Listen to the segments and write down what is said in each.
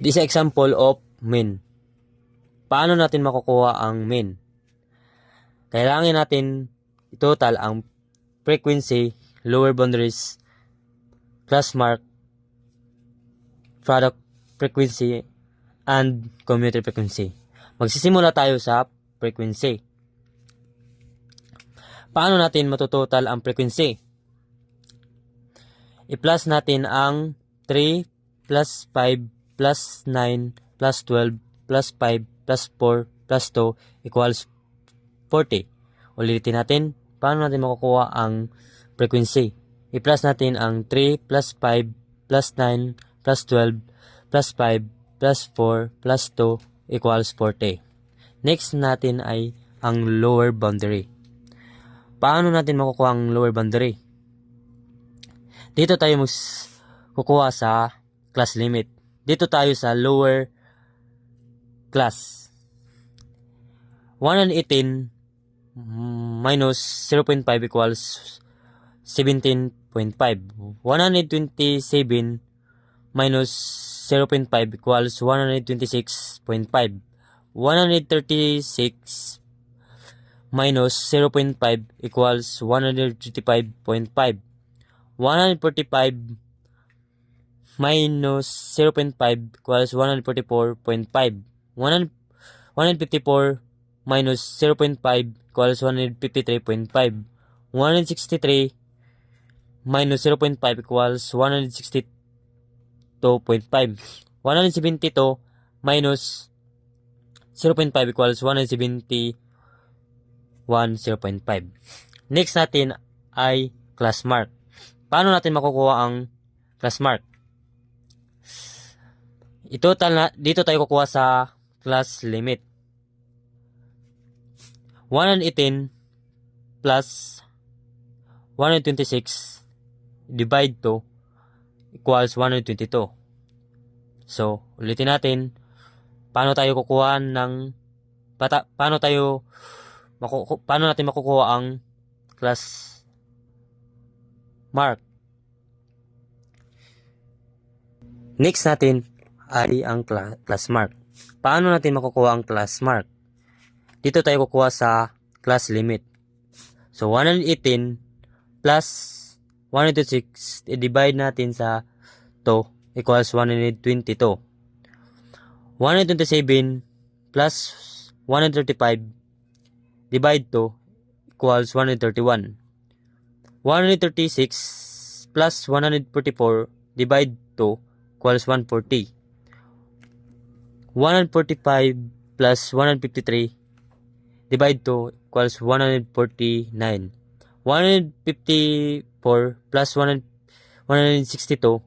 It is an example of mean. Paano natin makukuha ang mean? Kailangan natin i-total ang frequency, lower boundaries, class mark, product frequency, and commutator frequency. Magsisimula tayo sa frequency. Paano natin matutotal ang frequency? I-plus natin ang 3 plus 5 plus 9 plus 12 plus 5 plus 4 plus 2 equals 40. Ulitin natin, paano natin makukuha ang frequency? I-plus natin ang 3 plus 5 plus 9 plus 12 plus 5 plus 4 plus 2 equals 40. Next natin ay ang lower boundary. Paano natin makukuha ang lower boundary? Dito tayo kukuha sa class limit. Dito tayo sa lower class. 118 minus 0.5 equals 17.5. 127 minus 0.5 equals 126.5. 136 minus 0.5 equals 135.5. 145 minus 0.5 equals 144.5. 154 minus 0.5 equals 153.5. 163 minus 0.5 equals 162.5. 172 minus 0.5 equals 171.0.5. Next natin ay class mark. Paano natin makukuha ang class mark? Dito tayo kukuha sa class limit. 118 plus 126 divide 2 equals 122. So, ulitin natin, paano natin makukuha ang class mark? Next natin ay ang class mark. Paano natin makukuha ang class mark? Dito tayo kukuha sa class limit. So, 118 plus 126 i-divide natin sa 2 equals 122. 127 plus 135 divide 2 equals 131. 136 plus 144 divide 2 equals 140. 145 plus 153 divide 2 equals 149. 154 plus 162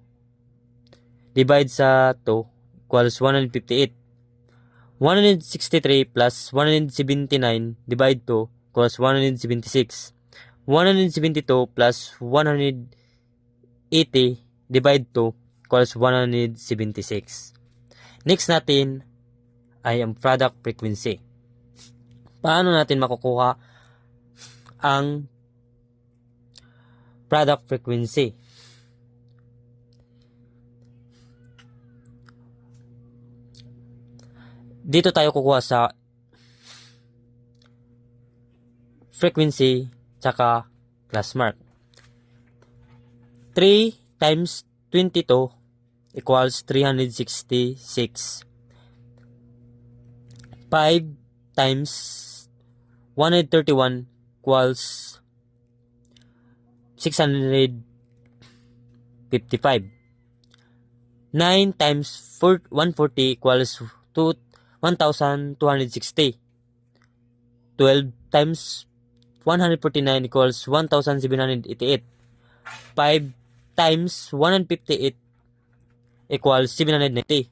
divide sa 2 equals 158. 163 plus 179 divide 2 equals 176. 172 plus 180 divide 2 equals 176. Next natin ay ang product frequency. Paano natin makukuha ang product frequency? Dito tayo kukuha sa frequency tsaka class mark. 3 times 22 equals 366. 5 times 131 equals 655. 9 times 140 equals 1,260. 12 times 149 equals 1,788. 5 times 158 equals 790.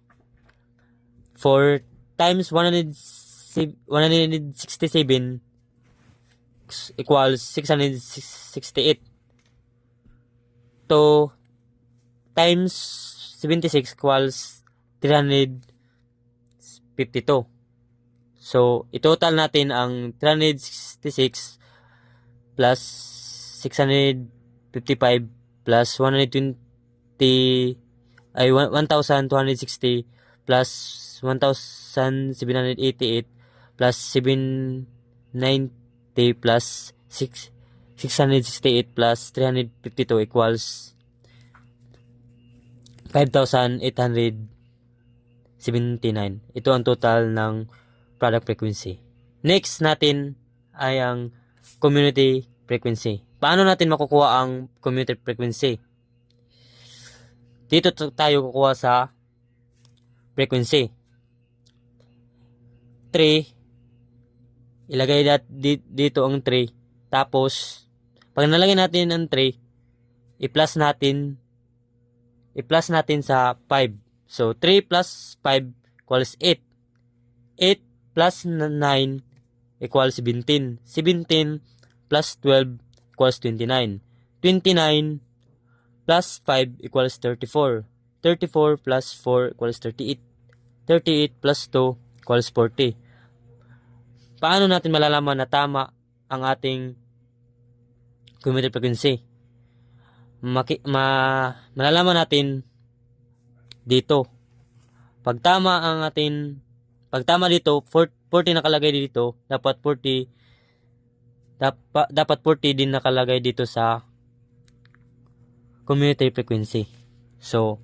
4 times 167 equals 668. 2 times 76 equals 352. So, itotal natin ang 366 plus 655 plus 120 ay 1,260 plus 1,788 plus 790 plus 668 plus 352 equals 5,879. Ito ang total ng product frequency. Next natin ay ang community frequency. Paano natin makukuha ang community frequency? Dito tayo kukuha sa frequency. 3, ilagay dito ang 3. Tapos, pag nalagay natin ang 3, i-plus natin sa 5. So, 3 plus 5 equals 8. 8 plus 9 equals 17. 17 plus 12 equals 29. 29 plus 5 equals 34. 34 plus 4 equals 38. 38 plus 2 equals 40. Paano natin malalaman na tama ang ating community frequency? Malalaman natin dito. Pag tama dito, 40 nakalagay dito, dapat 40 din nakalagay dito sa community frequency. So,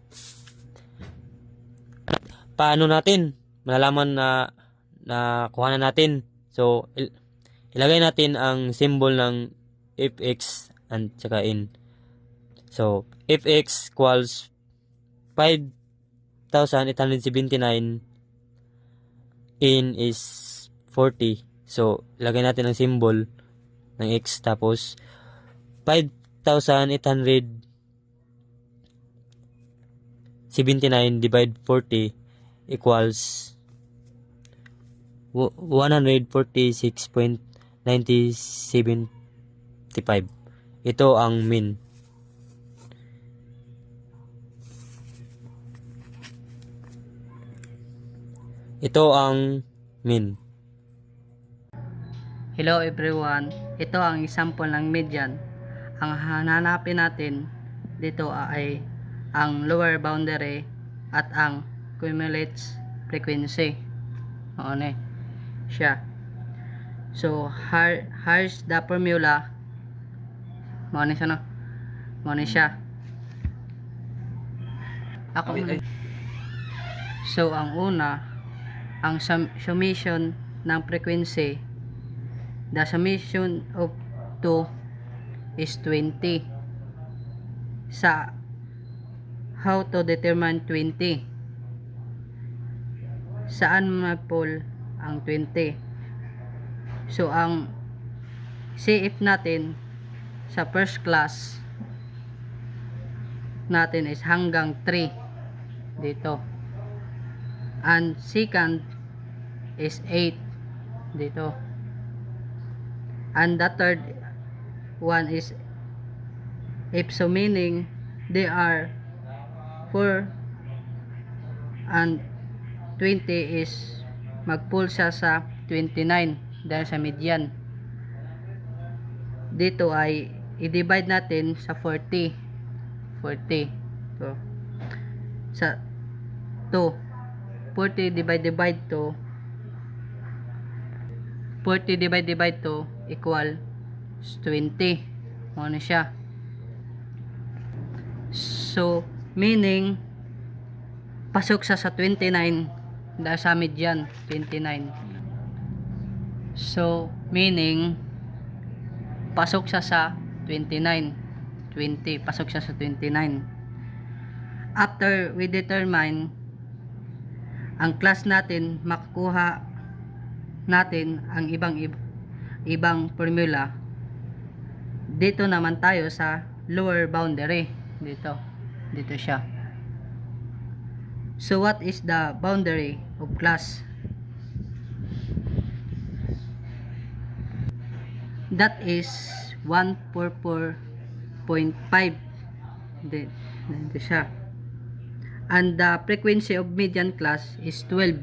paano natin malalaman na kuha na natin? So, ilagay natin ang symbol ng fx and saka in. So, fx equals 5,879, in is 40. So, ilagay natin ang symbol ng x, tapos 5,879 divide 40 equals 146.975. Ito ang mean. Ito ang mean. Hello everyone, ito ang example ng median. Ang hanapin natin dito ay ang lower boundary at ang cumulative frequency. Ano siya. So, here's the formula. Ano siya, no? Ano siya. So, ang una, ang summation ng frequency, the summation of 2 is 20. Sa how to determine 20? Saan ma-pull ang 20? So, ang CF natin sa first class natin is hanggang 3 dito. And second is 8 dito. And the third one is if, so meaning they are 4 and 20 is mag-pull siya sa 29 dahil sa median. Dito ay i-divide natin sa 40. So, sa 2, 40 divide 2 equal 20. Ano siya? So, meaning pasok sa 29 dahil sa median 29. So, meaning pasok siya sa 29. 20, pasok siya sa 29. After we determine ang class natin, makukuha natin ang ibang formula. Dito naman tayo sa lower boundary. Dito siya. So, what is the boundary of class? That is 144.5. Dito siya. And the frequency of median class is 12.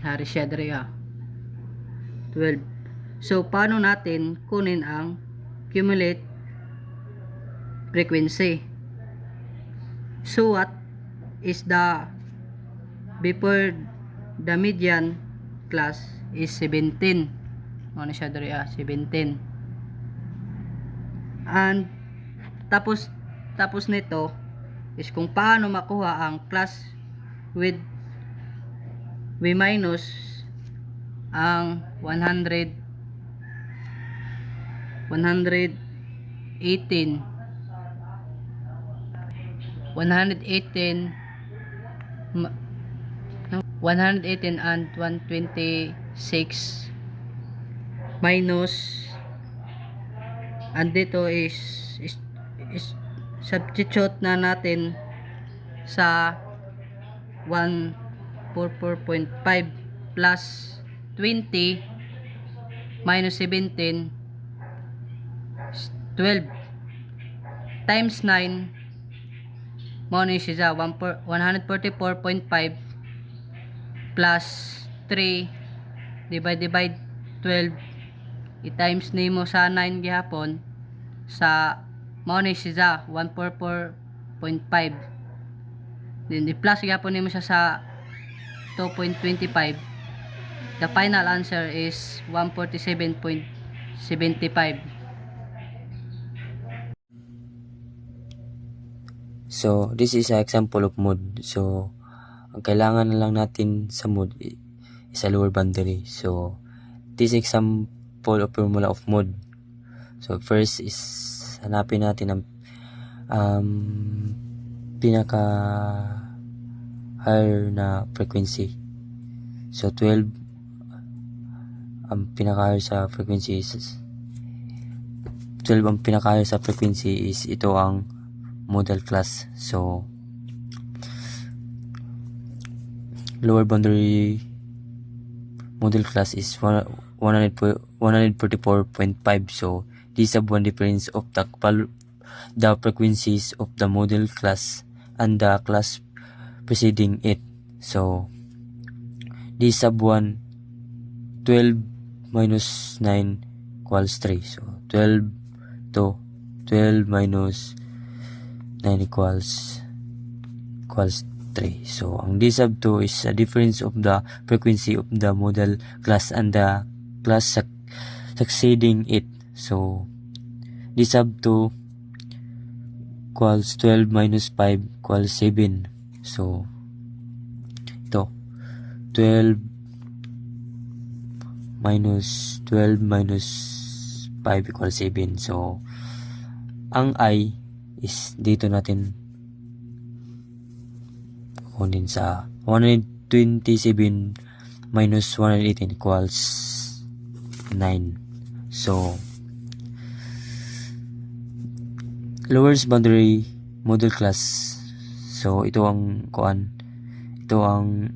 Hari siya diri 12. So, paano natin kunin ang cumulative frequency? So, what is the before the median class is 17. Ano siya diri 17. And tapos nito is kung paano makuha ang class with V minus ang 118 118 and 126 minus, and dito is substitute na natin sa 144.5 plus 20 minus 17 12 times 9 mo ni siya 144.5 plus 3 divide 12 i-times nimo sa 9 gihapon sa mo ni siya 144.5, then i-plus gihapon nimo siya sa 2.25. The final answer is 147.75. So, this is an example of mode. So, ang kailangan na lang natin sa mode is a lower boundary. So, this example of formula of mode. So, first is hanapin natin ang pinaka higher na frequency. So, 12 ang pinaka higher sa frequency is 12 ang pinaka higher sa frequency is ito ang model class. So, lower boundary model class is 144.5. So, this is one difference of the frequencies of the model class and the class preceding it. So, this sub 1 12 minus 9 equals 3. So, 12 to 12 minus 9 equals 3. So, ang D sub 2 is a difference of the frequency of the model class and the class succeeding it. So, D sub 2 equals 12 minus 5 equals 7. So, ito, 12 minus 5 equals 7. So, ang I is dito natin kunin sa 127 minus 118 equals 9. So, lowest boundary model class. So, ito ang ito ang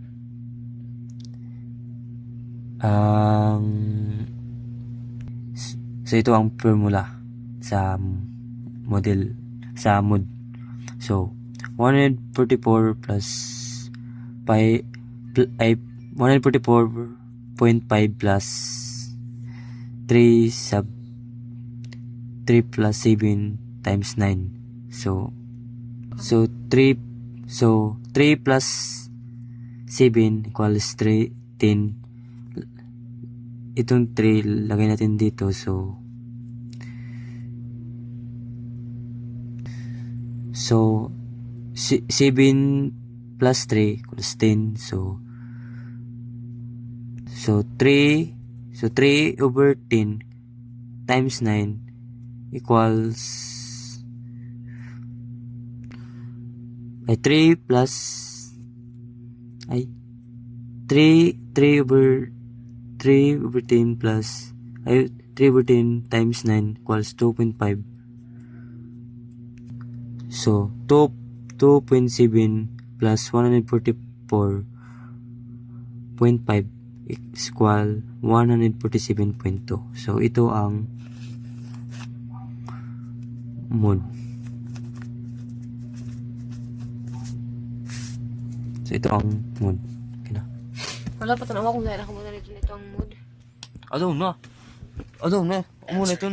so ito ang formula sa model sa mod. So, 144 plus 144.5 plus 3 sub 3 plus 7 times 9. So 3 plus 7 equals 10. Itong 3 lagay natin dito. So 7 plus 3 equals 10. So 3 over 10 times 9 equals 3 over 10 plus 3 over 10 times 9 equals 2.5. So 2.7 plus 144.5 is equal 147.2. So ito ang mode. So ito ang mode. Okay na. Wala pa tanawa kung dahil ako muna nito ang mood. Adaw na. Muna ito.